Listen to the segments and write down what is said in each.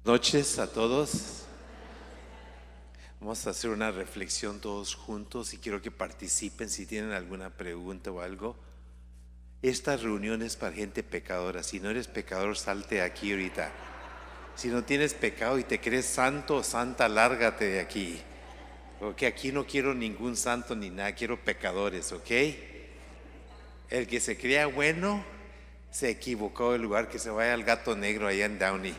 Noches a todos. Vamos a hacer una reflexión todos juntos y quiero que participen si tienen alguna pregunta o algo. Esta reunión es para gente pecadora. Si no eres pecador, salte aquí ahorita. Si no tienes pecado y te crees santo o santa, lárgate de aquí. Porque aquí no quiero ningún santo ni nada, quiero pecadores, ¿ok? El que se crea bueno se equivocó del lugar, que se vaya al Gato Negro allá en Downey.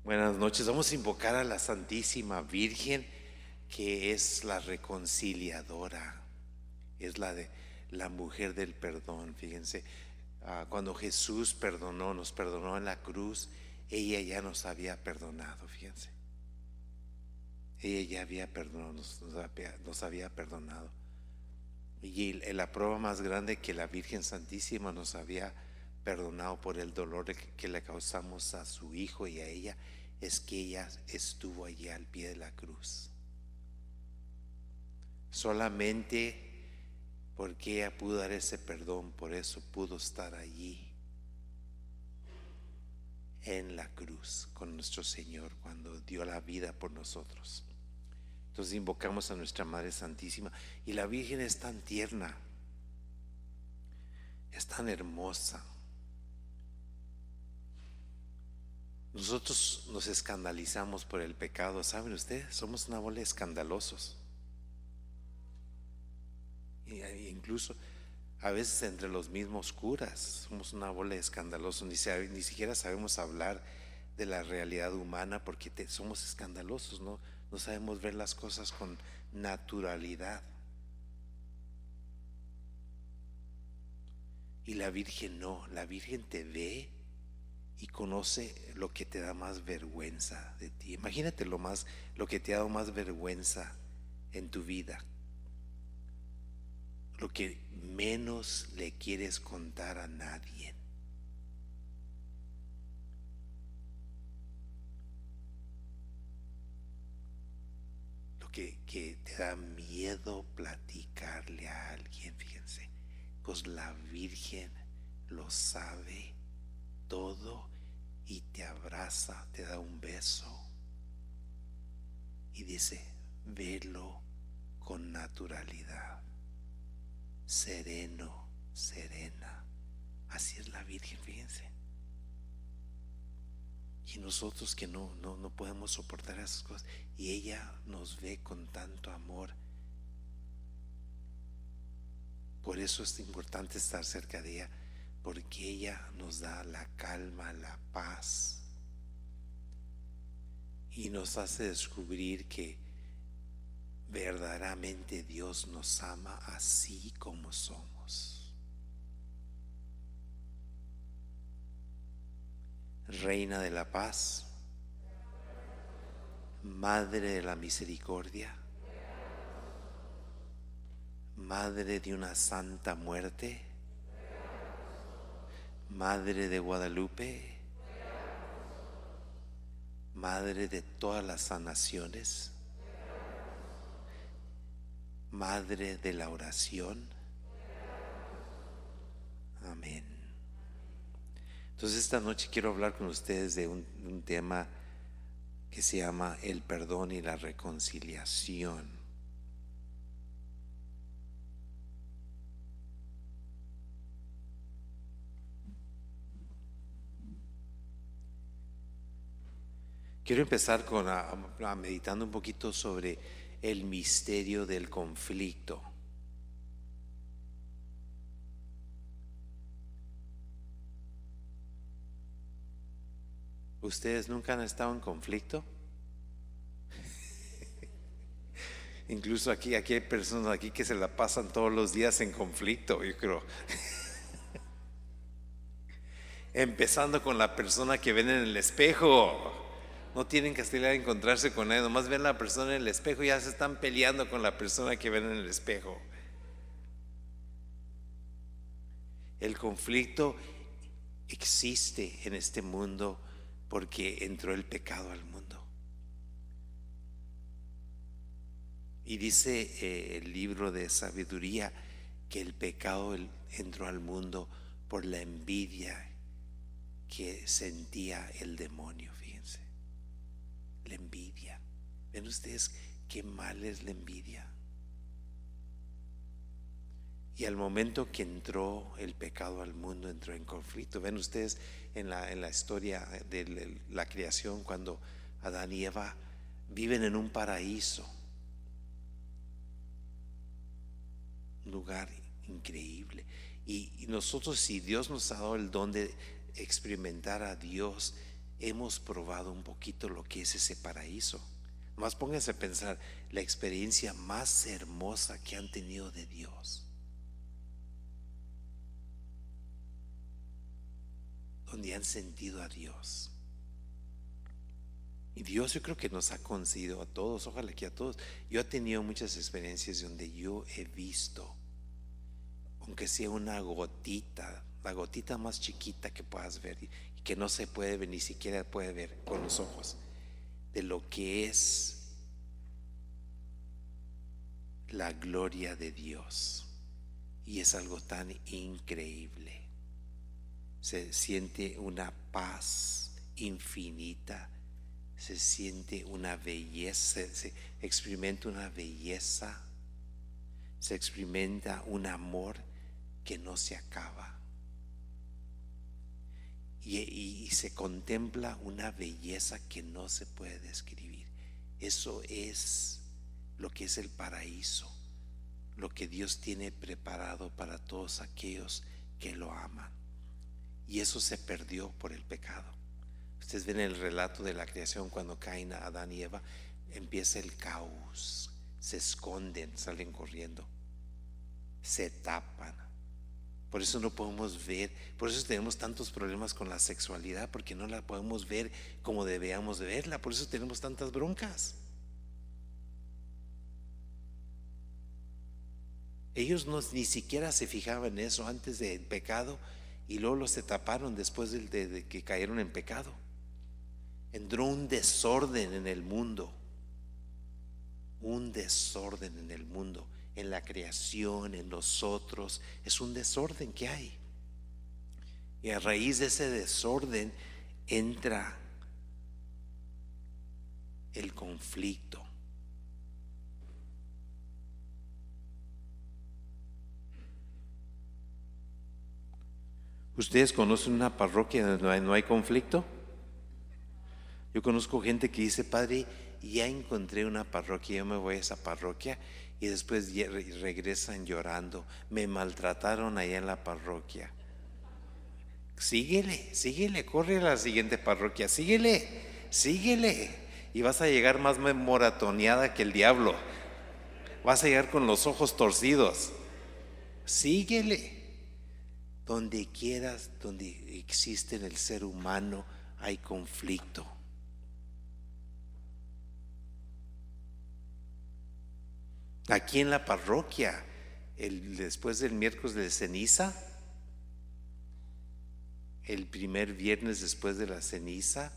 Buenas noches. Vamos a invocar a la Santísima Virgen, que es la reconciliadora, es la mujer del perdón. Fíjense, cuando Jesús nos perdonó en la cruz, ella ya nos había perdonado. Fíjense, ella ya había perdonado, nos había perdonado. Y la prueba más grande que la Virgen Santísima nos había perdonado por el dolor que le causamos a su hijo y a ella, es que ella estuvo allí al pie de la cruz. Solamente porque ella pudo dar ese perdón, por eso pudo estar allí en la cruz con nuestro Señor cuando dio la vida por nosotros. Entonces invocamos a nuestra Madre Santísima, y la Virgen es tan tierna, es tan hermosa. Nosotros nos escandalizamos por el pecado, ¿saben ustedes? Somos una bola de escandalosos. Incluso a veces entre los mismos curas somos una bola de escandalosos. Ni siquiera sabemos hablar de la realidad humana porque somos escandalosos, ¿no? No sabemos ver las cosas con naturalidad. Y la Virgen no, la Virgen te ve y conoce lo que te da más vergüenza de ti. Imagínate lo que te ha dado más vergüenza en tu vida, lo que menos le quieres contar a nadie. Lo que te da miedo platicarle a alguien, fíjense. Pues la Virgen lo sabe todo y te abraza, te da un beso y dice: velo con naturalidad, sereno, serena. Así es la Virgen, fíjense. Y nosotros que no podemos soportar esas cosas, y ella nos ve con tanto amor. Por eso es importante estar cerca de ella, porque ella nos da la calma, la paz, y nos hace descubrir que verdaderamente Dios nos ama así como somos. Reina de la paz, Madre de la misericordia, Madre de una santa muerte, Madre de Guadalupe, Madre de todas las sanaciones, Madre de la oración. Amén. Entonces esta noche quiero hablar con ustedes de un tema que se llama el perdón y la reconciliación. Quiero empezar meditando un poquito sobre el misterio del conflicto. ¿Ustedes nunca han estado en conflicto? Incluso aquí hay personas aquí que se la pasan todos los días en conflicto, yo creo. Empezando con la persona que ven en el espejo. No tienen que salir a encontrarse con nadie, nomás ven a la persona en el espejo y ya se están peleando con la persona que ven en el espejo. El conflicto existe en este mundo porque entró el pecado al mundo. Y dice el libro de sabiduría que el pecado entró al mundo por la envidia que sentía el demonio. Fíjense, la envidia. ¿Ven ustedes qué mal es la envidia? Y al momento que entró el pecado al mundo, entró en conflicto. Ven ustedes en la historia de la creación, cuando Adán y Eva viven en un paraíso, un lugar increíble. Y nosotros, si Dios nos ha dado el don de experimentar a Dios, hemos probado un poquito lo que es ese paraíso. Más pónganse a pensar la experiencia más hermosa que han tenido de Dios, donde han sentido a Dios. Y Dios, yo creo que nos ha concedido a todos, ojalá que a todos. Yo he tenido muchas experiencias donde yo he visto, aunque sea una gotita, la gotita más chiquita que puedas ver, y que no se puede ver, ni siquiera puede ver con los ojos, de lo que es la gloria de Dios. Y es algo tan increíble. Se siente una paz infinita, se siente una belleza, se experimenta una belleza, se experimenta un amor que no se acaba, y se contempla una belleza que no se puede describir. Eso es lo que es el paraíso, lo que Dios tiene preparado para todos aquellos que lo aman. Y eso se perdió por el pecado. Ustedes ven el relato de la creación, cuando caen a Adán y Eva, empieza el caos, se esconden, salen corriendo, se tapan. Por eso no podemos ver, por eso tenemos tantos problemas con la sexualidad, porque no la podemos ver como debíamos de verla. Por eso tenemos tantas broncas. Ellos ni siquiera se fijaban en eso antes del pecado, y luego se taparon después de que cayeron en pecado. Entró un desorden en el mundo, un desorden en el mundo, en la creación, en nosotros. Es un desorden que hay, y a raíz de ese desorden entra el conflicto. ¿Ustedes conocen una parroquia donde no hay conflicto? Yo conozco gente que dice: padre, ya encontré una parroquia, yo me voy a esa parroquia, y después regresan llorando: me maltrataron allá en la parroquia. Síguele, corre a la siguiente parroquia, síguele, y vas a llegar más moratoneada que el diablo, vas a llegar con los ojos torcidos. Síguele. Donde quieras, donde existe en el ser humano, hay conflicto. Aquí en la parroquia, después del miércoles de ceniza, el primer viernes después de la ceniza,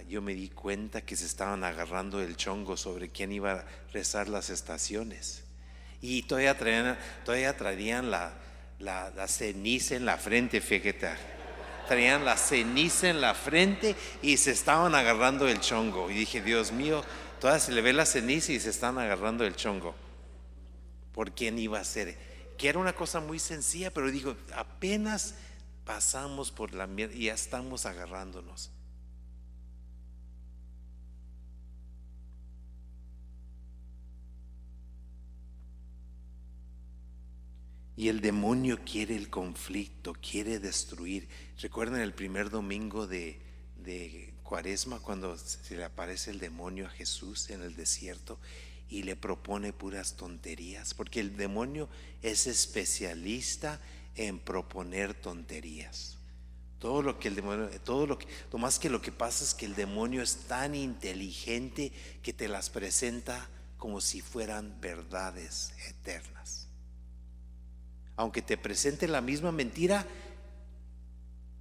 yo me di cuenta que se estaban agarrando el chongo sobre quién iba a rezar las estaciones. Y todavía traían la ceniza en la frente, fíjate. Traían la ceniza en la frente y se estaban agarrando el chongo. Y dije: Dios mío, todavía se le ve la ceniza y se están agarrando el chongo. ¿Por quién iba a ser? Que era una cosa muy sencilla, pero digo, apenas pasamos por la mierda y ya estamos agarrándonos. Y el demonio quiere el conflicto, quiere destruir. ¿Recuerdan el primer domingo de Cuaresma, cuando se le aparece el demonio a Jesús en el desierto y le propone puras tonterías? Porque el demonio es especialista en proponer tonterías. Todo lo que el demonio, lo más que lo que pasa es que el demonio es tan inteligente que te las presenta como si fueran verdades eternas. Aunque te presente la misma mentira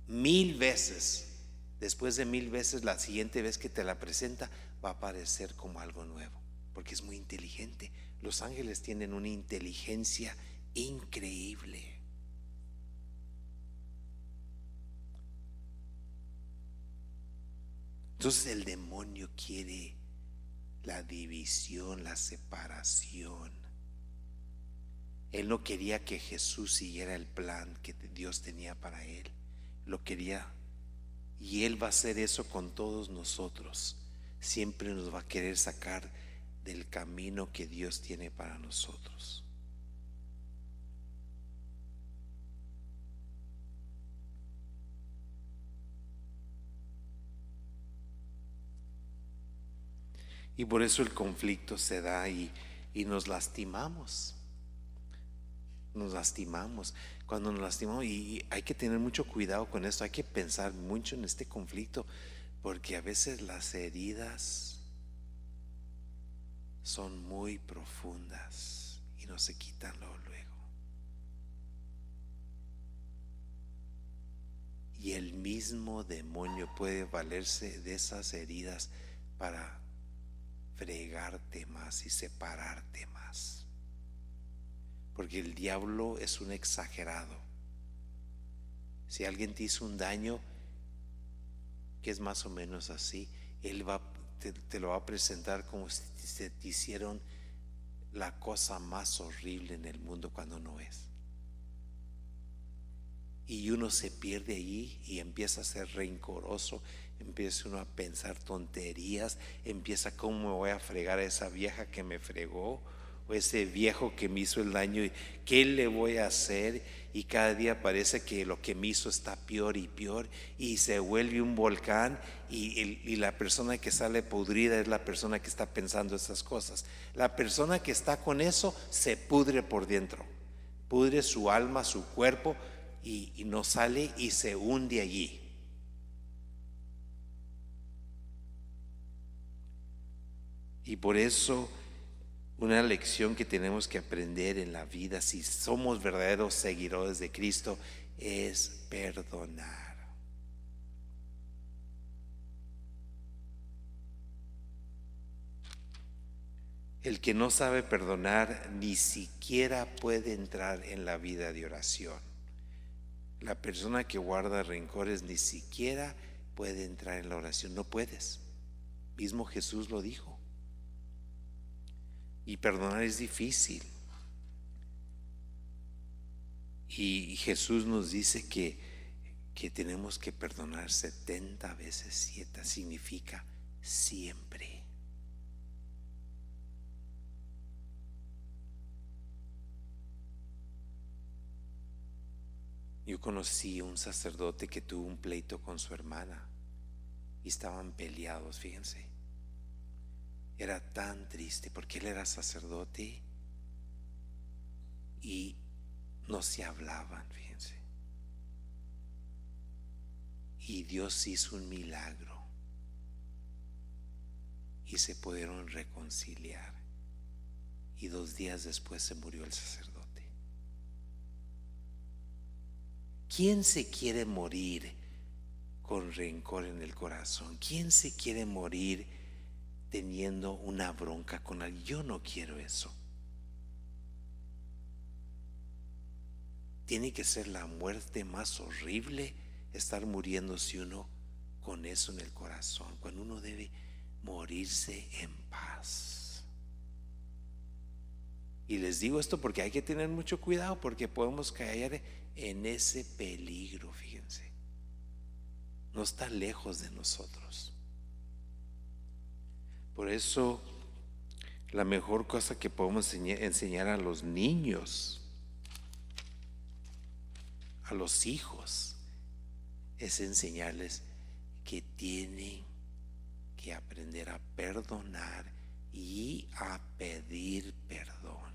1000 veces, después de 1000 veces, la siguiente vez que te la presenta va a parecer como algo nuevo, porque es muy inteligente. Los ángeles tienen una inteligencia increíble. Entonces el demonio quiere la división, la separación. Él no quería que Jesús siguiera el plan que Dios tenía para él. Lo quería, y él va a hacer eso con todos nosotros. Siempre nos va a querer sacar del camino que Dios tiene para nosotros. Y por eso el conflicto se da y nos lastimamos. Nos lastimamos. Cuando nos lastimamos, y hay que tener mucho cuidado con esto, hay que pensar mucho en este conflicto, porque a veces las heridas son muy profundas y no se quitan luego. Y el mismo demonio puede valerse de esas heridas para fregarte más y separarte más. Porque el diablo es un exagerado. Si alguien te hizo un daño, que es más o menos así, él te lo va a presentar como si te hicieron la cosa más horrible en el mundo, cuando no es. Y uno se pierde allí y empieza a ser rencoroso, empieza uno a pensar tonterías, empieza: ¿cómo me voy a fregar a esa vieja que me fregó? O ese viejo que me hizo el daño, ¿qué le voy a hacer? Y cada día parece que lo que me hizo está peor y peor, y se vuelve un volcán, y la persona que sale podrida es la persona que está pensando esas cosas. La persona que está con eso se pudre por dentro, pudre su alma, su cuerpo, y no sale y se hunde allí. Y por eso una lección que tenemos que aprender en la vida, si somos verdaderos seguidores de Cristo, es perdonar. El que no sabe perdonar ni siquiera puede entrar en la vida de oración. La persona que guarda rencores ni siquiera puede entrar en la oración. No puedes. Mismo Jesús lo dijo. Y perdonar es difícil. Y Jesús nos dice que tenemos que perdonar 70 veces 7. Significa siempre. Yo conocí un sacerdote que tuvo un pleito con su hermana y estaban peleados, fíjense. Era tan triste porque él era sacerdote y no se hablaban, fíjense. Y Dios hizo un milagro y se pudieron reconciliar. Y 2 días después se murió el sacerdote. ¿Quién se quiere morir con rencor en el corazón? ¿Quién se quiere morir teniendo una bronca con alguien? Yo no quiero eso. Tiene que ser la muerte más horrible, estar muriéndose uno con eso en el corazón, cuando uno debe morirse en paz. Y les digo esto porque hay que tener mucho cuidado, porque podemos caer en ese peligro, fíjense. No está lejos de nosotros. Por eso la mejor cosa que podemos enseñar a los niños, a los hijos, es enseñarles que tienen que aprender a perdonar y a pedir perdón.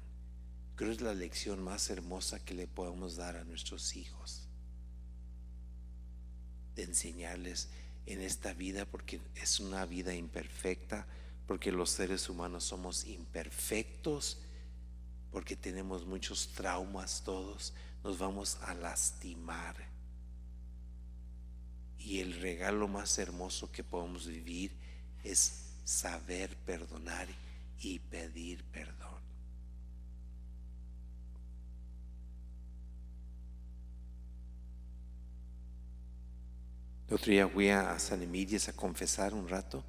Creo que es la lección más hermosa que le podemos dar a nuestros hijos, de enseñarles en esta vida, porque es una vida imperfecta, porque los seres humanos somos imperfectos, porque tenemos muchos traumas todos, nos vamos a lastimar. Y el regalo más hermoso que podemos vivir es saber perdonar y pedir perdón. El otro día fui a San Emilies a confesar un rato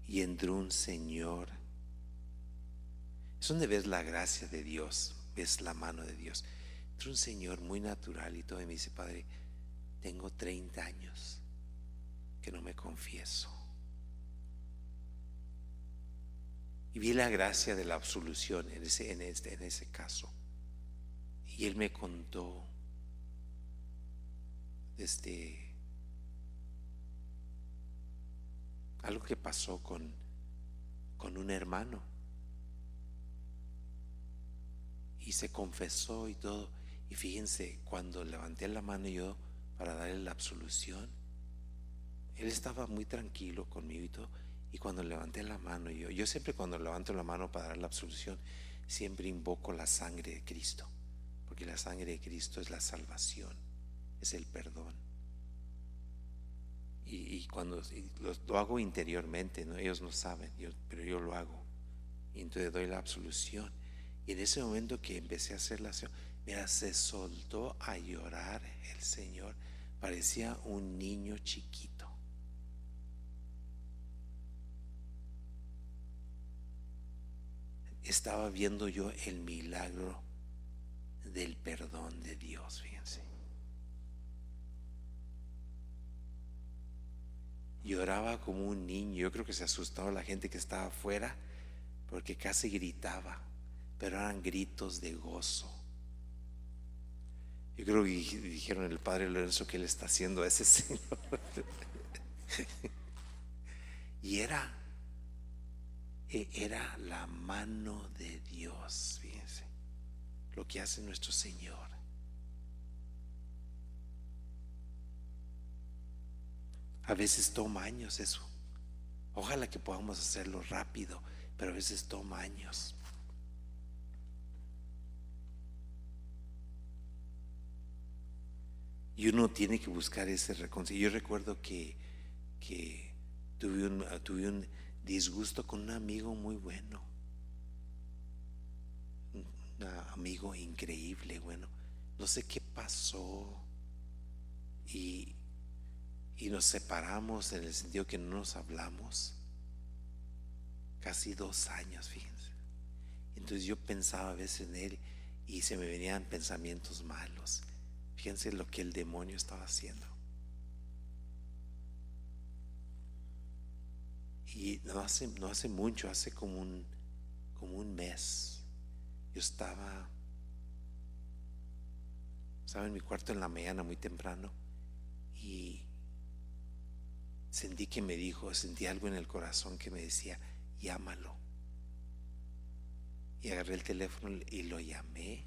y entró un señor. Es donde ves la gracia de Dios, ves la mano de Dios. Entró un señor muy natural y todo y me dice: Padre, tengo 30 años que no me confieso. Y vi la gracia de la absolución en ese caso. Y él me contó algo que pasó con un hermano. Y se confesó y todo. Y fíjense, cuando levanté la mano yo para darle la absolución, él estaba muy tranquilo conmigo y todo. Y cuando levanté la mano, yo siempre cuando levanto la mano para dar la absolución, siempre invoco la sangre de Cristo, porque la sangre de Cristo es la salvación, es el perdón. Y cuando lo hago interiormente, ¿no? Ellos no saben, pero yo lo hago. Y entonces doy la absolución. Y en ese momento que empecé a hacer la acción, mira, se soltó a llorar el Señor. Parecía un niño chiquito. Estaba viendo yo el milagro del perdón de Dios, fíjense. Lloraba como un niño. Yo creo que se asustaba la gente que estaba afuera, porque casi gritaba, pero eran gritos de gozo. Yo creo que dijeron el padre Lorenzo: ¿qué le está haciendo a ese señor? Y era la mano de Dios, fíjense lo que hace nuestro Señor. A veces toma años eso. Ojalá que podamos hacerlo rápido, pero a veces toma años. Y uno tiene que buscar ese reconcilio. Yo recuerdo que tuve un disgusto con un amigo muy bueno, un amigo increíble, bueno, no sé qué pasó y nos separamos, en el sentido que no nos hablamos casi 2 años, fíjense. Entonces yo pensaba a veces en él y se me venían pensamientos malos. Fíjense lo que el demonio estaba haciendo. Y no hace mucho, hace como un mes, yo estaba en mi cuarto en la mañana muy temprano y sentí algo en el corazón que me decía: llámalo. Y agarré el teléfono y lo llamé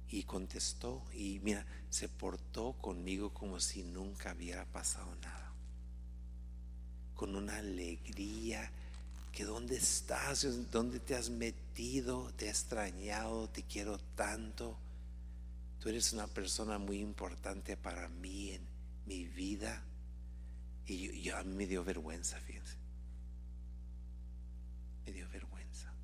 y contestó, y mira, se portó conmigo como si nunca hubiera pasado nada, con una alegría que: ¿dónde estás? ¿Dónde te has metido? Te he extrañado, te quiero tanto. Tú eres una persona muy importante para mí en mi vida. Y a mí me dio vergüenza, fíjense. Me dio vergüenza.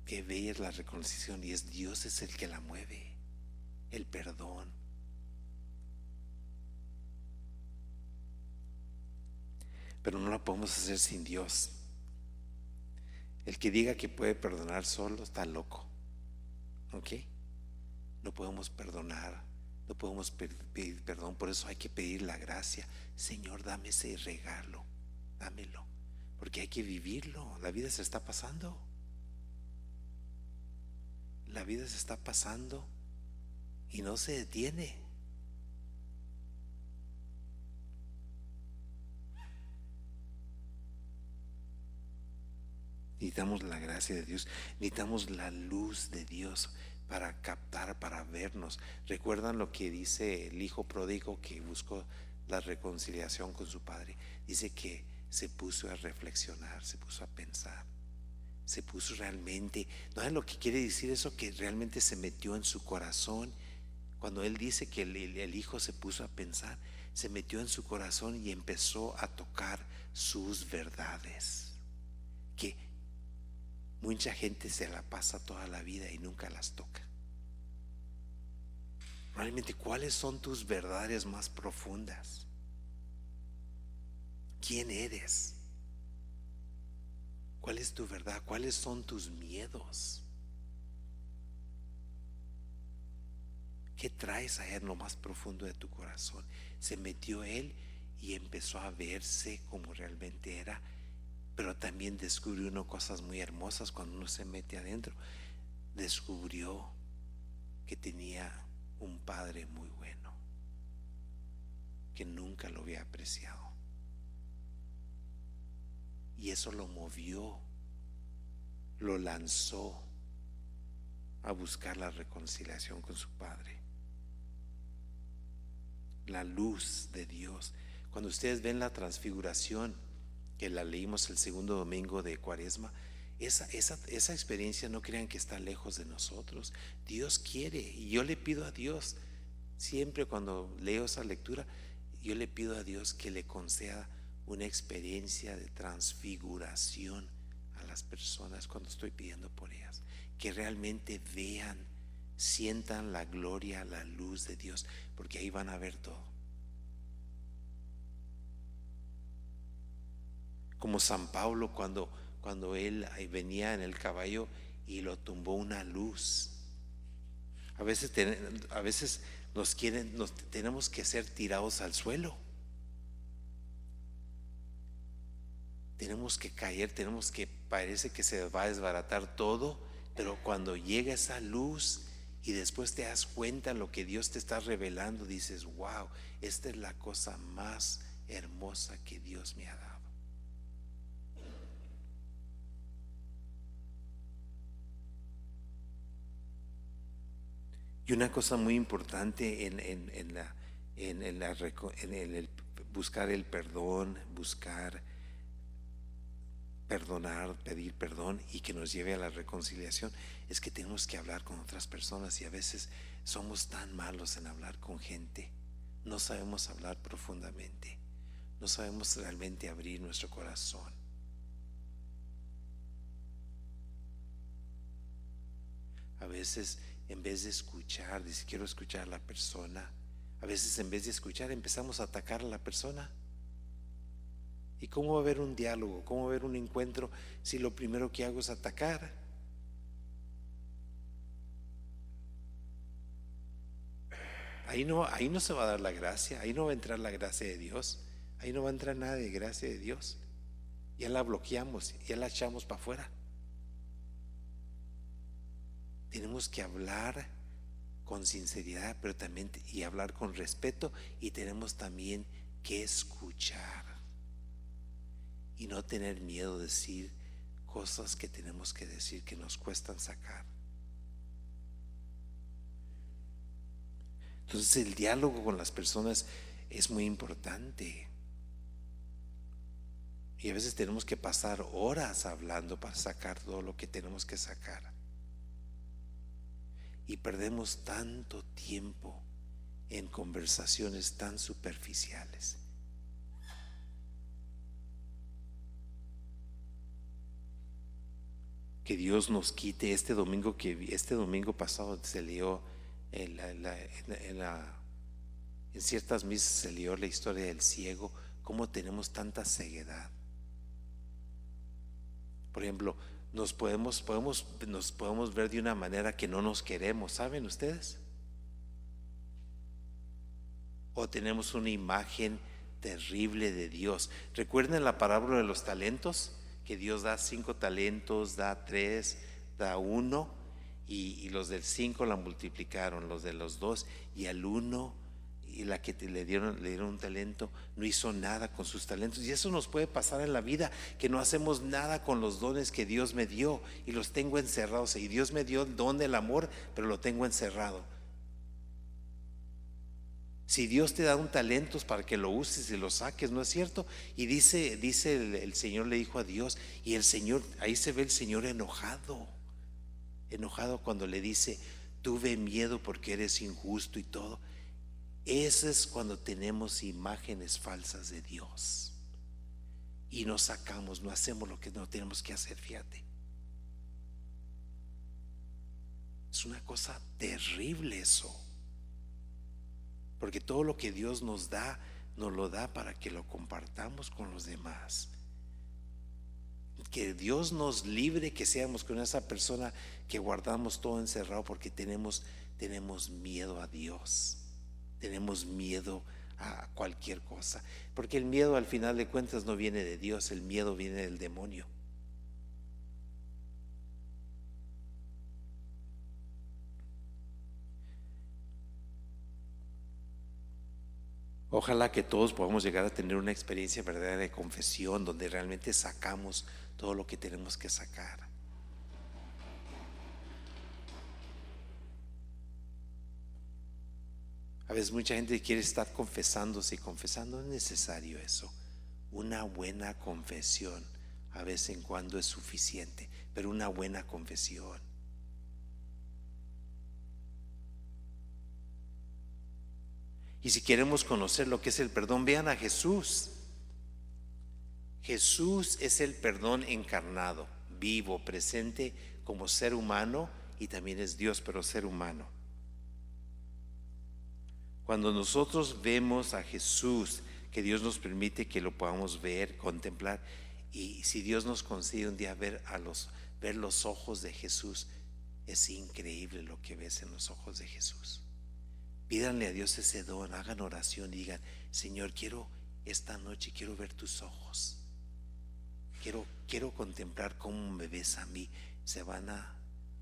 Qué bella es la reconciliación, y Dios es el que la mueve, el perdón. Pero no la podemos hacer sin Dios. El que diga que puede perdonar solo está loco. ¿Ok? No podemos perdonar, no podemos pedir perdón. Por eso hay que pedir la gracia. Señor, dame ese regalo, dámelo, porque hay que vivirlo. La vida se está pasando. La vida se está pasando y no se detiene. Necesitamos la gracia de Dios, necesitamos la luz de Dios para captar, para vernos. ¿Recuerdan lo que dice el hijo pródigo que buscó la reconciliación con su padre? Dice que se puso a reflexionar, se puso a pensar, se puso realmente, ¿no es lo que quiere decir eso? Que realmente se metió en su corazón. Cuando él dice que el hijo se puso a pensar, se metió en su corazón y empezó a tocar sus verdades, que mucha gente se la pasa toda la vida y nunca las toca. Realmente, ¿cuáles son tus verdades más profundas? ¿Quién eres? ¿Cuál es tu verdad? ¿Cuáles son tus miedos? ¿Qué traes a Él en lo más profundo de tu corazón? Se metió Él y empezó a verse como realmente era, pero también descubrió uno cosas muy hermosas cuando uno se mete adentro. Descubrió que tenía un padre muy bueno, que nunca lo había apreciado. Y eso lo movió, lo lanzó a buscar la reconciliación con su padre. La luz de Dios. Cuando ustedes ven la transfiguración, que la leímos el segundo domingo de Cuaresma, esa experiencia no crean que está lejos de nosotros. Dios quiere, y yo le pido a Dios, siempre cuando leo esa lectura, yo le pido a Dios que le conceda una experiencia de transfiguración a las personas cuando estoy pidiendo por ellas, que realmente vean, sientan la gloria, la luz de Dios, porque ahí van a ver todo. Como San Pablo cuando él venía en el caballo y lo tumbó una luz. A veces tenemos que ser tirados al suelo. Tenemos que caer, parece que se va a desbaratar todo, pero cuando llega esa luz y después te das cuenta lo que Dios te está revelando, dices, wow, esta es la cosa más hermosa que Dios me ha dado. Y una cosa muy importante en el buscar el perdón, buscar perdonar, pedir perdón y que nos lleve a la reconciliación, es que tenemos que hablar con otras personas, y a veces somos tan malos en hablar con gente, no sabemos hablar profundamente, no sabemos realmente abrir nuestro corazón. A veces en vez de escuchar, dice quiero escuchar a la persona, a veces en vez de escuchar empezamos a atacar a la persona. ¿Y cómo va a haber un diálogo? ¿Cómo va a haber un encuentro si lo primero que hago es atacar? Ahí no se va a dar la gracia, ahí no va a entrar la gracia de Dios, ahí no va a entrar nada de gracia de Dios. Ya la bloqueamos, ya la echamos para afuera. Tenemos que hablar con sinceridad, pero también y hablar con respeto, y tenemos también que escuchar y no tener miedo de decir cosas que tenemos que decir que nos cuestan sacar. Entonces el diálogo con las personas es muy importante, y a veces tenemos que pasar horas hablando para sacar todo lo que tenemos que sacar, y perdemos tanto tiempo en conversaciones tan superficiales. Que Dios nos quite. Este domingo pasado se leyó en ciertas misas se leyó la historia del ciego, cómo tenemos tanta ceguedad. Por ejemplo, nos podemos ver de una manera que no nos queremos, ¿saben ustedes? O tenemos una imagen terrible de Dios. ¿Recuerdan la parábola de los talentos? Que Dios da 5 talentos, da 3, da 1, y los del 5 la multiplicaron, los de los 2 y al 1, y la que le dieron un talento no hizo nada con sus talentos. Y eso nos puede pasar en la vida, que no hacemos nada con los dones que Dios me dio y los tengo encerrados. Y Dios me dio el don del amor, pero lo tengo encerrado. Si Dios te da un talento es para que lo uses y lo saques, ¿no es cierto? Y dice el Señor le dijo a Dios, y el Señor, ahí se ve el Señor enojado cuando le dice, tuve miedo porque eres injusto y todo. Eso es cuando tenemos imágenes falsas de Dios y nos sacamos, no hacemos lo que no tenemos que hacer, fíjate. Es una cosa terrible eso. porque todo lo que Dios nos da, nos lo da para que lo compartamos con los demás. Que Dios nos libre que seamos con esa persona que guardamos todo encerrado porque tenemos miedo a Dios, tenemos miedo a cualquier cosa, porque el miedo al final de cuentas no viene de Dios, el miedo viene del demonio. Ojalá que todos podamos llegar a tener una experiencia verdadera de confesión, donde realmente sacamos todo lo que tenemos que sacar. A veces mucha gente quiere estar confesándose y confesando. No es necesario eso. Una buena confesión a vez en cuando es suficiente, pero una buena confesión. Y si queremos conocer lo que es el perdón, vean a Jesús. Jesús es el perdón encarnado, vivo, presente como ser humano, y también es Dios, pero ser humano. Cuando nosotros vemos a Jesús, que Dios nos permite que lo podamos ver, contemplar, y si Dios nos concede un día ver los ojos de Jesús, es increíble lo que ves en los ojos de Jesús. Pídanle a Dios ese don, hagan oración y digan: Señor, esta noche quiero ver tus ojos, quiero contemplar cómo me ves a mí. Se van a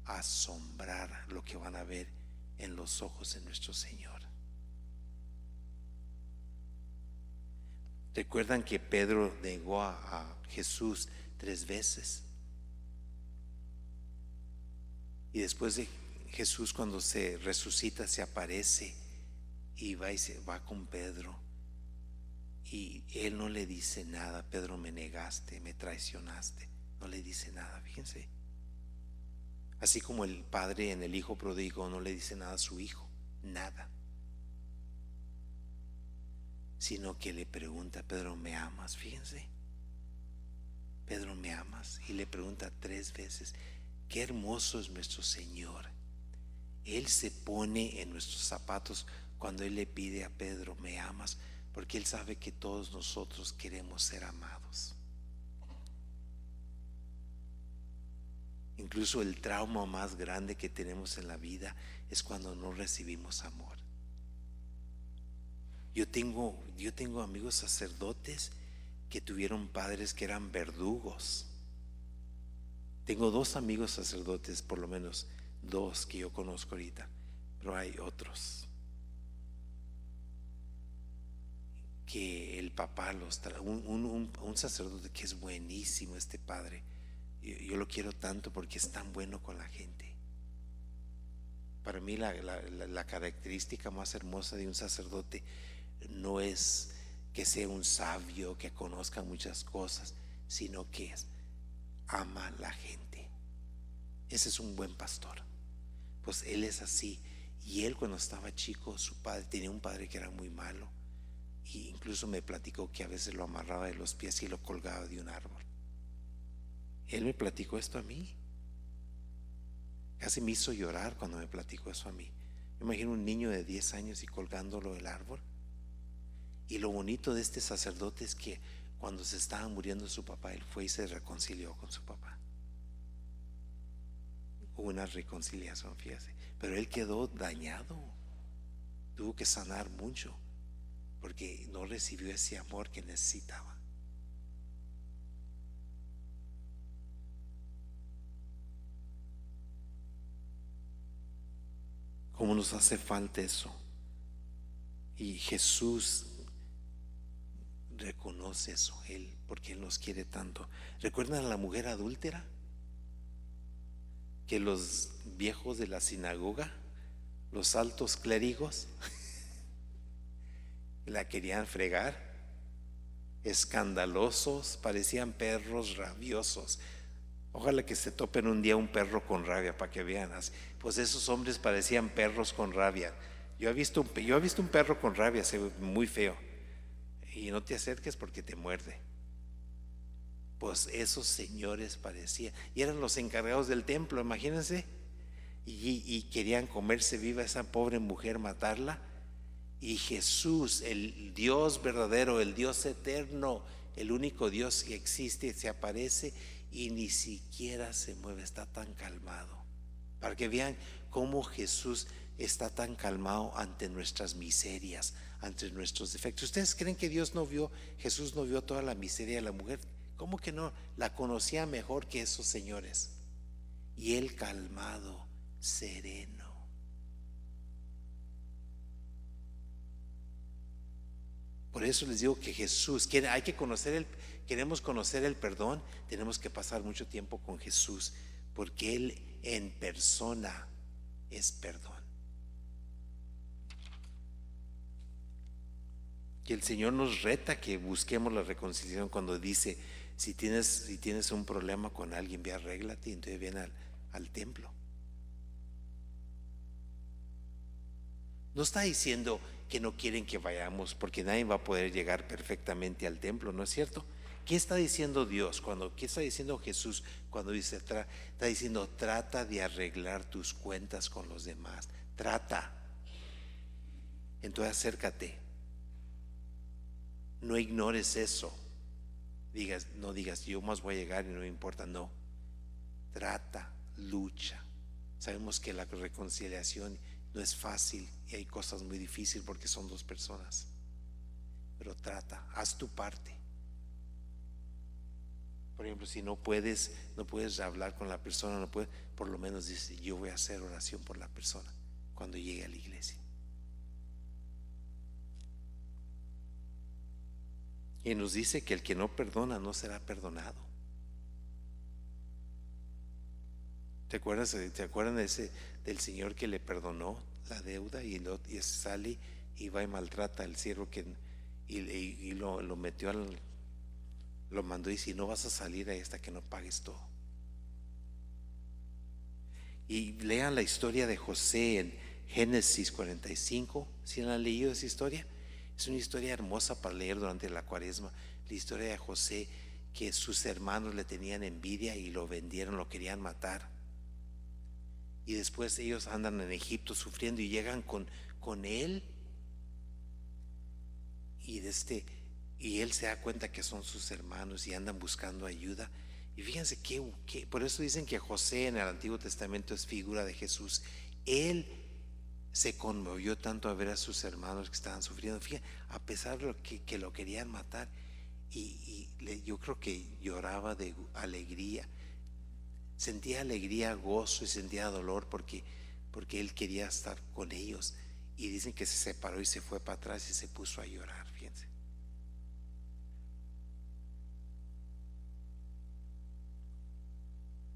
asombrar lo que van a ver en los ojos de nuestro Señor. ¿Recuerdan que Pedro negó a Jesús 3 veces? Y después de Jesús, cuando se resucita, se aparece y va con Pedro, y él no le dice nada. Pedro, me negaste, me traicionaste. No le dice nada, fíjense. Así como el padre en el hijo pródigo no le dice nada a su hijo, nada, sino que le pregunta: Pedro, ¿me amas? Fíjense, Pedro, ¿me amas? Y le pregunta 3 veces. Qué hermoso es nuestro Señor. Él se pone en nuestros zapatos cuando Él le pide a Pedro: ¿me amas? Porque Él sabe que todos nosotros queremos ser amados. Incluso el trauma más grande que tenemos en la vida es cuando no recibimos amor. Yo tengo amigos sacerdotes que tuvieron padres que eran verdugos. Tengo 2 amigos sacerdotes, por lo menos 2 que yo conozco ahorita, pero hay otros que el papá un sacerdote que es buenísimo, este padre. Yo lo quiero tanto porque es tan bueno con la gente. Para mí la característica más hermosa de un sacerdote no es que sea un sabio, que conozca muchas cosas, sino que ama a la gente. Ese es un buen pastor. Pues él es así. Y él, cuando estaba chico, su padre tenía un padre que era muy malo, y incluso me platicó que a veces lo amarraba de los pies y lo colgaba de un árbol. Él me platicó esto a mí. Casi me hizo llorar cuando me platicó eso a mí. Me imagino un niño de 10 años y colgándolo del árbol. Y lo bonito de este sacerdote es que cuando se estaba muriendo su papá, él fue y se reconcilió con su papá. Hubo una reconciliación, fíjate. Pero él quedó dañado. Tuvo que sanar mucho porque no recibió ese amor que necesitaba. ¿Cómo nos hace falta eso? Y Jesús reconoce eso, porque Él nos quiere tanto. ¿Recuerdan a la mujer adúltera? Que los viejos de la sinagoga, los altos clérigos, la querían fregar, escandalosos, parecían perros rabiosos. Ojalá que se topen un día un perro con rabia para que vean. Pues esos hombres parecían perros con rabia. Yo he visto un perro con rabia, se ve muy feo, y no te acerques porque te muerde. Pues esos señores parecían, y eran los encargados del templo, imagínense, y querían comerse viva a esa pobre mujer, matarla. Y Jesús, el Dios verdadero, el Dios eterno, el único Dios que existe, se aparece y ni siquiera se mueve, está tan calmado. Para que vean cómo Jesús está tan calmado ante nuestras miserias, ante nuestros defectos. ¿Ustedes creen que Jesús no vio toda la miseria de la mujer? ¿Cómo que no? La conocía mejor que esos señores. Y él calmado, sereno. Por eso les digo que Jesús, queremos conocer el perdón, tenemos que pasar mucho tiempo con Jesús, porque Él en persona es perdón. Y el Señor nos reta que busquemos la reconciliación cuando dice, si tienes un problema con alguien, ve, arréglate, y entonces ven al templo. No está diciendo que no quieren que vayamos, porque nadie va a poder llegar perfectamente al templo, ¿no es cierto? ¿Qué está diciendo Dios? ¿Qué está diciendo Jesús cuando dice, está diciendo, trata de arreglar tus cuentas con los demás? Trata. Entonces acércate. No ignores eso. No digas, yo más voy a llegar y no me importa. No. Trata, lucha. Sabemos que la reconciliación no es fácil y hay cosas muy difíciles porque son dos personas. Pero trata, haz tu parte. Por ejemplo, si no puedes hablar con la persona, por lo menos dice, yo voy a hacer oración por la persona cuando llegue a la iglesia. Y nos dice que el que no perdona no será perdonado. ¿Te acuerdan del señor que le perdonó la deuda y sale y va y maltrata al siervo y lo metió lo mandó y dice, no vas a salir ahí hasta que no pagues todo? Y lean la historia de José en Génesis 45. ¿Sí han leído esa historia? Es una historia hermosa para leer durante la cuaresma. La historia de José, que sus hermanos le tenían envidia y lo vendieron, lo querían matar. Y después ellos andan en Egipto sufriendo y llegan con él. Y él se da cuenta que son sus hermanos y andan buscando ayuda. Y fíjense que por eso dicen que José en el Antiguo Testamento es figura de Jesús. Él se conmovió tanto a ver a sus hermanos que estaban sufriendo, fíjense, a pesar de que lo querían matar. Yo creo que lloraba de alegría. Sentía alegría, gozo y sentía dolor porque él quería estar con ellos. Y dicen que se separó y se fue para atrás y se puso a llorar, fíjense.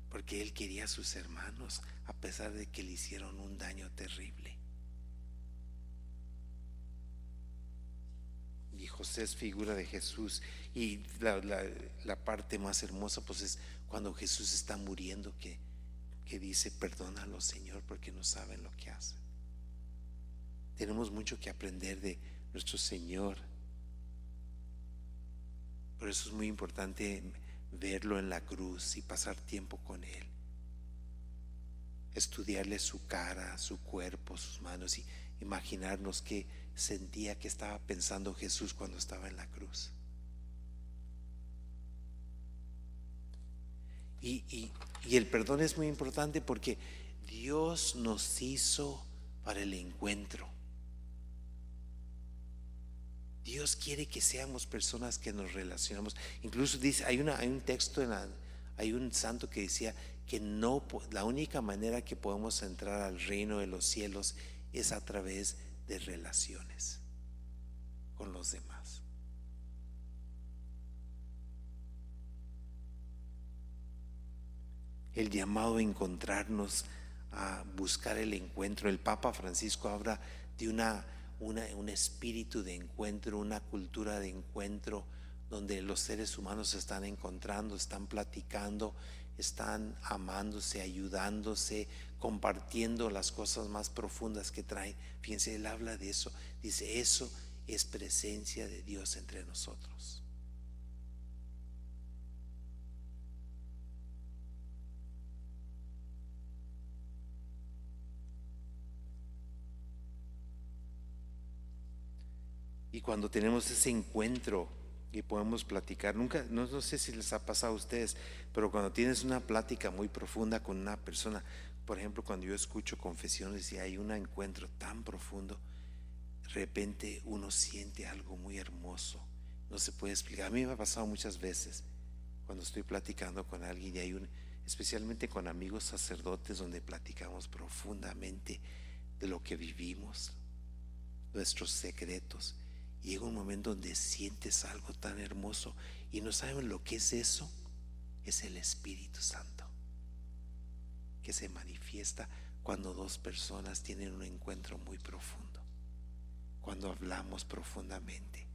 Porque él quería a sus hermanos a pesar de que le hicieron un daño terrible. Y José es figura de Jesús. Y la parte más hermosa pues es cuando Jesús está muriendo, que dice, perdónalo, Señor, porque no saben lo que hacen. Tenemos mucho que aprender de nuestro Señor. Por eso es muy importante verlo en la cruz y pasar tiempo con Él, estudiarle su cara, su cuerpo, sus manos y imaginarnos qué sentía, que estaba pensando Jesús cuando estaba en la cruz. Y el perdón es muy importante porque Dios nos hizo para el encuentro. Dios quiere que seamos personas que nos relacionamos. Incluso dice, hay un texto hay un santo que decía que la única manera que podemos entrar al reino de los cielos es a través de relaciones con los demás. El llamado a encontrarnos, a buscar el encuentro. El Papa Francisco habla de un espíritu de encuentro, una cultura de encuentro donde los seres humanos se están encontrando, están platicando, están amándose, ayudándose, compartiendo las cosas más profundas que traen. Fíjense, él habla de eso, dice, eso es presencia de Dios entre nosotros. Y cuando tenemos ese encuentro y podemos platicar, nunca, no sé si les ha pasado a ustedes, pero cuando tienes una plática muy profunda con una persona, por ejemplo, cuando yo escucho confesiones y hay un encuentro tan profundo, de repente uno siente algo muy hermoso, no se puede explicar. A mí me ha pasado muchas veces cuando estoy platicando con alguien y hay especialmente con amigos sacerdotes, donde platicamos profundamente de lo que vivimos, nuestros secretos. Y llega un momento donde sientes algo tan hermoso y no saben lo que es eso. Es el Espíritu Santo que se manifiesta cuando dos personas tienen un encuentro muy profundo. Cuando hablamos profundamente,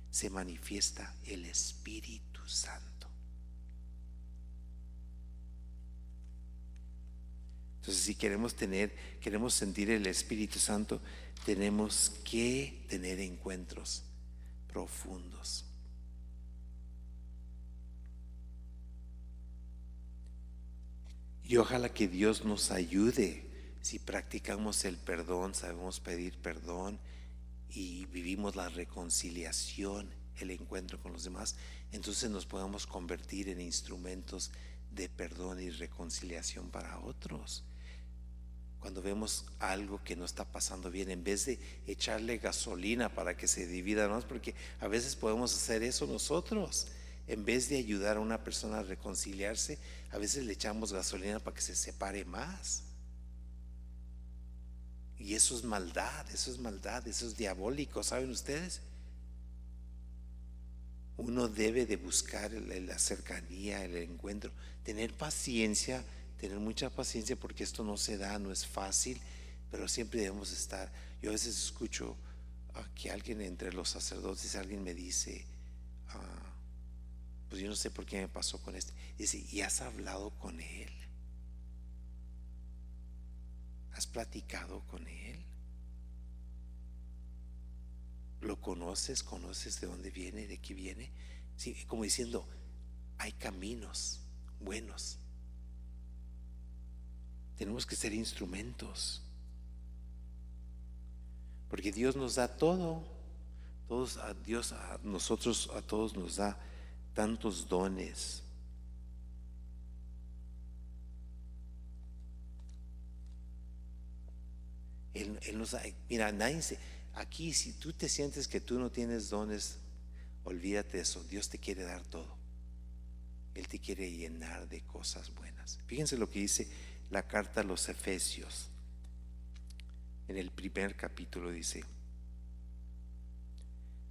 se manifiesta el Espíritu Santo. Entonces, si queremos sentir el Espíritu Santo, tenemos que tener encuentros profundos. Y ojalá que Dios nos ayude. Si practicamos el perdón, sabemos pedir perdón y vivimos la reconciliación, el encuentro con los demás, entonces nos podemos convertir en instrumentos de perdón y reconciliación para otros. Cuando vemos algo que no está pasando bien, en vez de echarle gasolina para que se divida más, porque a veces podemos hacer eso nosotros, en vez de ayudar a una persona a reconciliarse, a veces le echamos gasolina para que se separe más. Y eso es maldad, eso es diabólico, ¿saben ustedes? Uno debe de buscar la cercanía, el encuentro, tener paciencia, tener mucha paciencia, porque esto no se da, no es fácil, pero siempre debemos estar. Yo a veces escucho que alguien entre los sacerdotes, alguien me dice, pues yo no sé por qué me pasó con este. Dice, ¿y has hablado con él? ¿Has platicado con él? ¿Lo conoces? ¿Conoces de dónde viene? ¿De qué viene? Sí, como diciendo, hay caminos buenos. Tenemos que ser instrumentos, porque Dios nos da todo. Dios a nosotros, a todos nos da tantos dones. Él nos da. Mira, aquí, si tú te sientes que tú no tienes dones, olvídate de eso. Dios te quiere dar todo. Él te quiere llenar de cosas buenas. Fíjense lo que dice la carta a los Efesios. En el primer capítulo dice: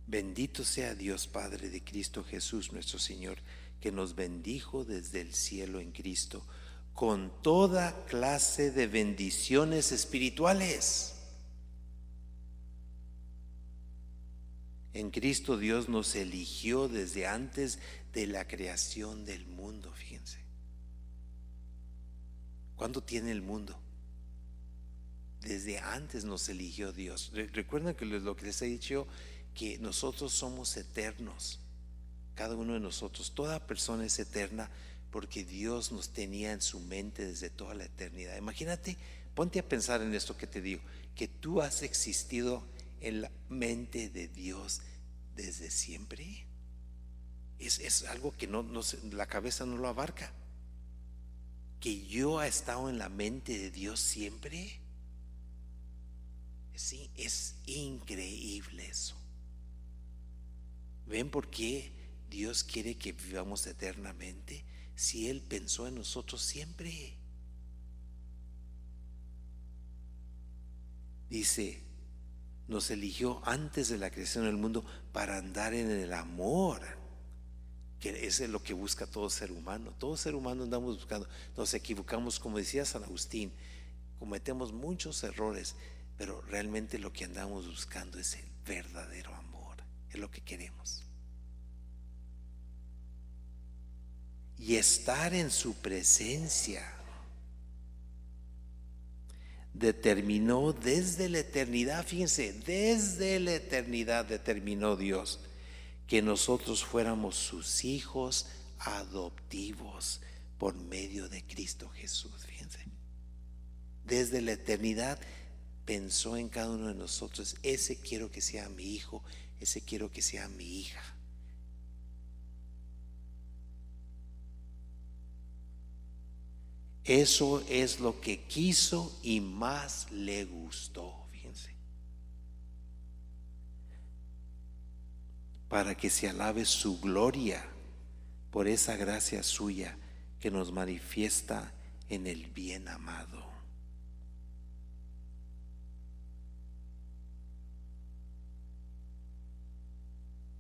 bendito sea Dios Padre de Cristo Jesús nuestro Señor, que nos bendijo desde el cielo en Cristo con toda clase de bendiciones espirituales. En Cristo Dios nos eligió desde antes de la creación del mundo. Fíjense, ¿cuándo tiene el mundo? Desde antes nos eligió Dios. Recuerden que lo que les he dicho, que nosotros somos eternos. Cada uno de nosotros, toda persona es eterna, porque Dios nos tenía en su mente desde toda la eternidad. Imagínate, ponte a pensar en esto que te digo, que tú has existido en la mente de Dios desde siempre. Es algo que la cabeza no lo abarca. Que yo he estado en la mente de Dios siempre. Sí, es increíble eso. ¿Ven por qué Dios quiere que vivamos eternamente? Si Él pensó en nosotros siempre. Dice, nos eligió antes de la creación del mundo para andar en el amor, que ese es lo que busca todo ser humano. Todo ser humano andamos buscando. Nos equivocamos, como decía San Agustín, cometemos muchos errores, pero realmente lo que andamos buscando es el verdadero amor, es lo que queremos. Y estar en su presencia determinó desde la eternidad, fíjense, desde la eternidad determinó Dios que nosotros fuéramos sus hijos adoptivos por medio de Cristo Jesús. Fíjense, desde la eternidad pensó en cada uno de nosotros: ese quiero que sea mi hijo, ese quiero que sea mi hija. Eso es lo que quiso y más le gustó, fíjense, para que se alabe su gloria por esa gracia suya que nos manifiesta en el bien amado.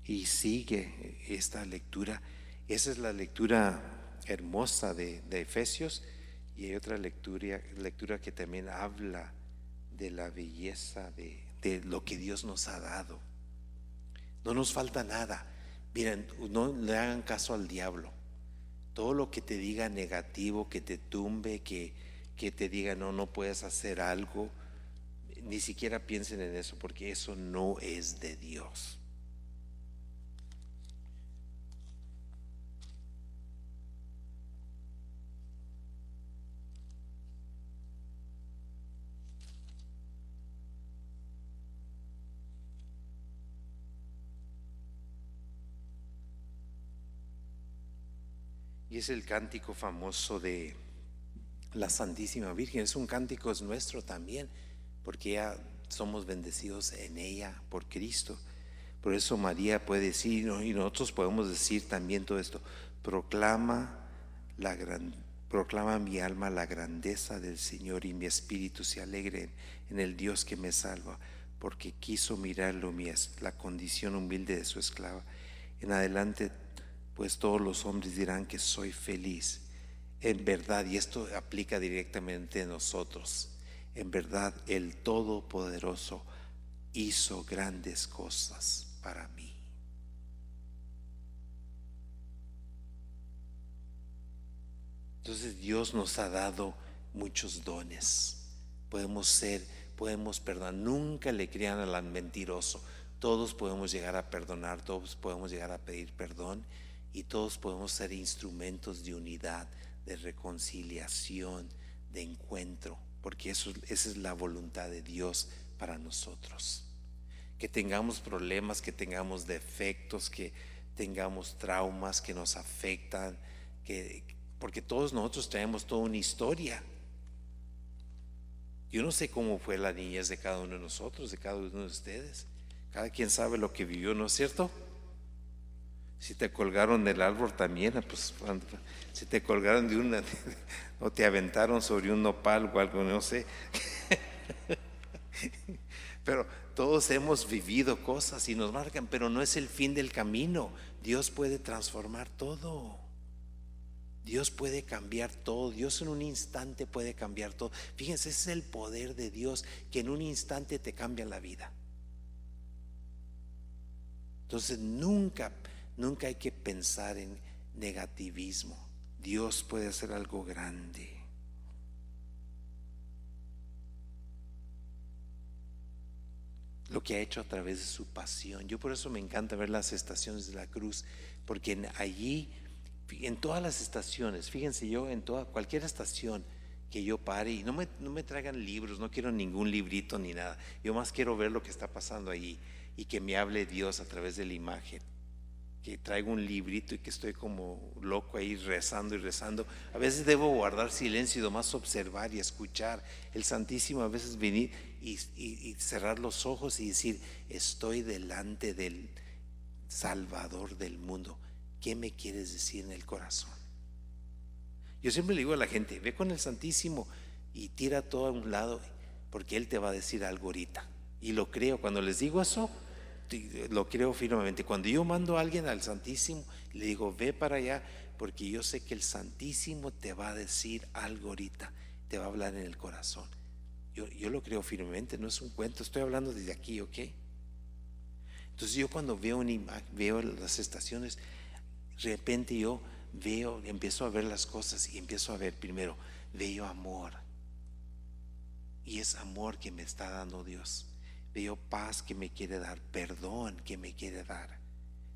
Y sigue esta lectura. Esa es la lectura hermosa de Efesios. Y hay otra lectura que también habla de la belleza de lo que Dios nos ha dado. No nos falta nada. Miren, no le hagan caso al diablo. Todo lo que te diga negativo, que te tumbe, que te diga no puedes hacer algo, ni siquiera piensen en eso, porque eso no es de Dios. Y es el cántico famoso de la Santísima Virgen. Es un cántico nuestro también, porque ya somos bendecidos en ella por Cristo. Por eso María puede decir, ¿no? Y nosotros podemos decir también todo esto: proclama mi alma la grandeza del Señor, y mi espíritu se alegre en el Dios que me salva, porque quiso mirarlo la condición humilde de su esclava. En adelante pues todos los hombres dirán que soy feliz. En verdad, y esto aplica directamente a nosotros, en verdad el Todopoderoso hizo grandes cosas para mí. Entonces Dios nos ha dado muchos dones. Podemos perdonar. Nunca le crean al mentiroso. Todos podemos llegar a perdonar, todos podemos llegar a pedir perdón, y todos podemos ser instrumentos de unidad, de reconciliación, de encuentro, porque esa es la voluntad de Dios para nosotros. Que tengamos problemas, que tengamos defectos, que tengamos traumas que nos afectan, porque todos nosotros traemos toda una historia. Yo no sé cómo fue la niñez de cada uno de nosotros, de cada uno de ustedes. Cada quien sabe lo que vivió, ¿no es cierto? Si te colgaron del árbol también, pues si te colgaron de una o te aventaron sobre un nopal o algo, no sé. Pero todos hemos vivido cosas y nos marcan, pero no es el fin del camino. Dios puede transformar todo. Dios puede cambiar todo. Dios en un instante puede cambiar todo. Fíjense, ese es el poder de Dios, que en un instante te cambia la vida. Entonces nunca hay que pensar en negativismo. Dios puede hacer algo grande. Lo que ha hecho a través de su pasión. Yo por eso me encanta ver las estaciones de la cruz, porque allí, en todas las estaciones, fíjense, yo en cualquier estación que yo pare, y no me traigan libros, no quiero ningún librito ni nada, yo más quiero ver lo que está pasando allí, y que me hable Dios a través de la imagen. Que traigo un librito y que estoy como loco ahí rezando y rezando. A veces debo guardar silencio y nomás observar y escuchar el Santísimo. A veces venir y cerrar los ojos y decir: estoy delante del Salvador del mundo. ¿Qué me quieres decir en el corazón? Yo siempre le digo a la gente: ve con el Santísimo y tira todo a un lado, porque Él te va a decir algo ahorita. Y lo creo. Cuando les digo eso, lo creo firmemente. Cuando yo mando a alguien al Santísimo, le digo: ve para allá, porque yo sé que el Santísimo te va a decir algo ahorita, te va a hablar en el corazón. Yo lo creo firmemente, no es un cuento, estoy hablando desde aquí, ¿ok? Entonces yo cuando veo veo las estaciones, de repente yo empiezo a ver las cosas, y empiezo a ver, primero, veo amor, y es amor que me está dando Dios. Veo paz que me quiere dar, perdón que me quiere dar,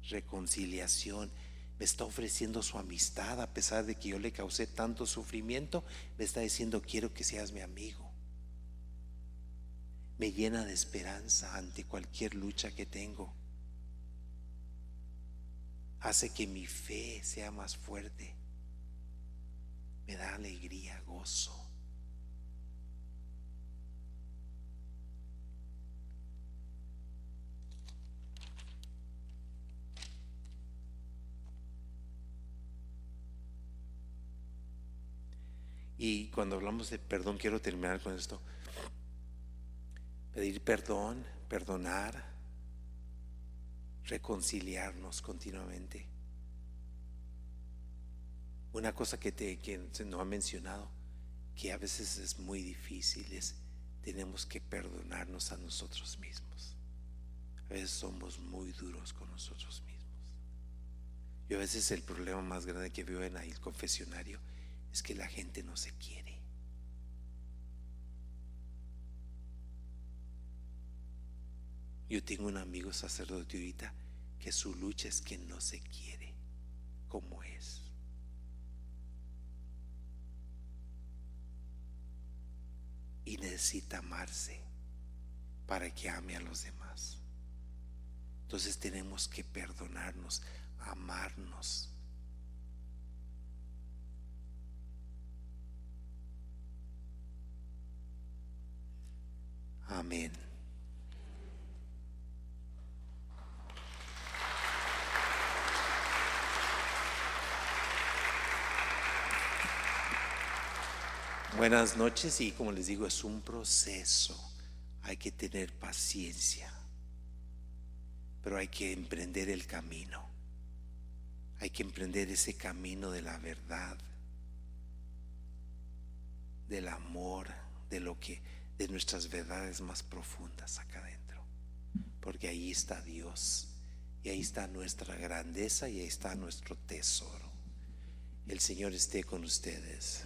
reconciliación. Me está ofreciendo su amistad, a pesar de que yo le causé tanto sufrimiento. Me está diciendo: quiero que seas mi amigo. me llena de esperanza ante cualquier lucha que tengo. Hace que mi fe sea más fuerte. Me da alegría, gozo. Y cuando hablamos de perdón, quiero terminar con esto. Pedir perdón, perdonar, reconciliarnos continuamente. Una cosa que se nos ha mencionado, que a veces es muy difícil, es tenemos que perdonarnos a nosotros mismos. A veces somos muy duros con nosotros mismos. Yo a veces el problema más grande que veo en el confesionario es que la gente no se quiere. Yo tengo un amigo sacerdote ahorita que su lucha es que no se quiere como es. Y necesita amarse para que ame a los demás. Entonces tenemos que perdonarnos, amarnos. Amén. Buenas noches, y como les digo, es un proceso. Hay que tener paciencia, pero hay que emprender el camino. Hay que emprender ese camino de la verdad, del amor, de nuestras verdades más profundas acá adentro, porque ahí está Dios, y ahí está nuestra grandeza, y ahí está nuestro tesoro. El Señor esté con ustedes,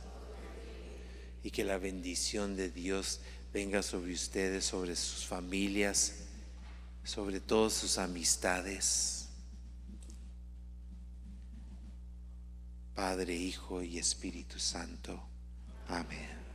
y que la bendición de Dios venga sobre ustedes, sobre sus familias, sobre todas sus amistades. Padre, Hijo y Espíritu Santo. Amén.